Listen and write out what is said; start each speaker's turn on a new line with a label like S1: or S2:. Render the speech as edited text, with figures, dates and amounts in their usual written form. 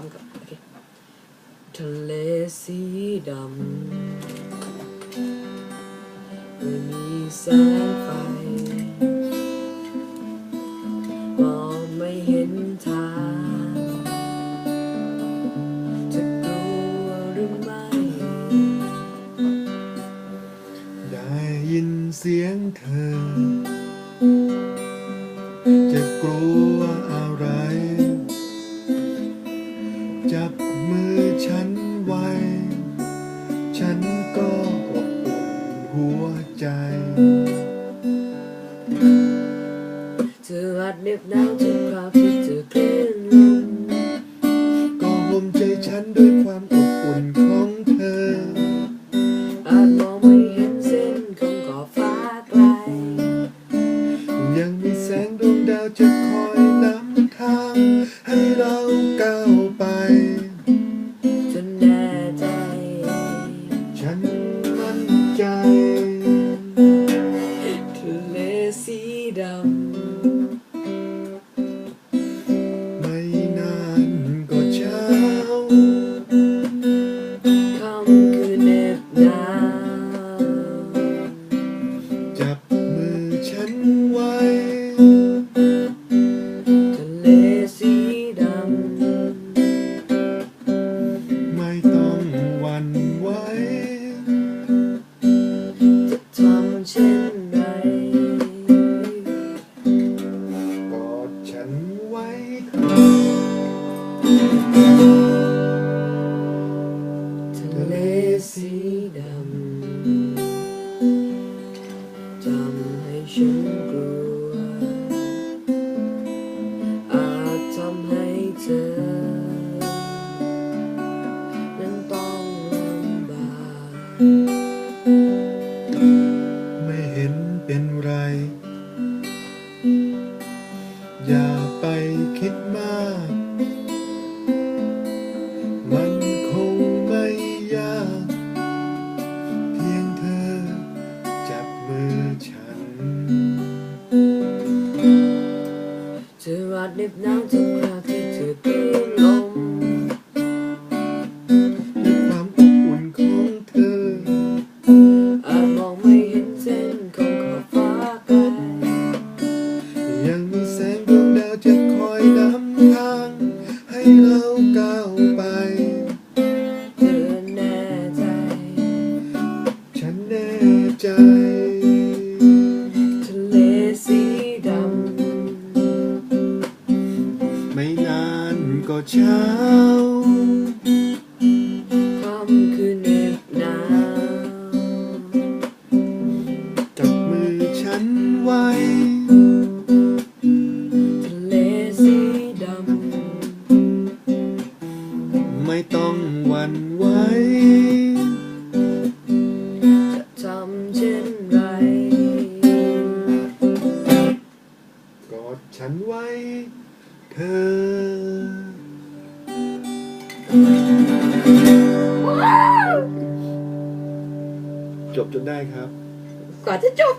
S1: ำกับโอเคทะเลสีดำไม่มีแสงไฟมองไม่เห็นทางจะกลัวหรือไม่
S2: ได้ยินเสียงเธอจะกลัวอะไรจับมือฉันไว้ฉันก็อบอุ่นหัวใจ
S1: เธออาจเหน็บหนาวทุกคราวที่เธอคลื่นลม
S2: ก็ห่มใจฉันด้วยความอบอุ่นของเธอ
S1: อาจมองไม่เห็นเส้นของขอบฟ้าไกล
S2: ยังมีแสงดวงดาวจะคอยนำทางให้เราก้าวไป
S1: จนแน่ใจ
S2: ฉันมั่นใจ
S1: ทะเลสีดำ
S2: ไม่นานก็เช้า
S1: ค่ำคืนเหน็บหนาว
S2: จับมือฉันไว้
S1: ทะเลสีดำ
S2: ไม่ต้องหวั่นไหว
S1: จะทำเช่นไร
S2: กอดฉันไว้
S1: ทะเลสีดำจำให้ฉันกลัวอาจทำให้เธอนั้นต้องลำบาก
S2: ไม่เห็นเป็นไรอย่าไปคิดมากมันคงไม่ยากเพียงเธอจับมือฉัน
S1: เธออาจเหน็บหนาวทุกคราที่เธอคลื่นลม
S2: ด้วยความอบอุ่นของเธอ
S1: อาจมองไม่เห็นเส้นของขอบฟ้าไกล
S2: ยังมีแสงดวงดาวจะคอยนำทางให้เราก้าวไป
S1: เธอแน่ใจ
S2: ฉันแน่ใจ
S1: ทะเลสีดำ
S2: ไม่นานก็เช้า
S1: ค่ำคืนเหน็บหนาว
S2: จับมือฉันไว้
S1: ทะเลสีดำ
S2: ไม่ต้องหวั่นไหว
S1: จะทำเช่นไร
S2: กอดฉันไว้เธอจบจนได้ครับ
S1: กว่าจะจบ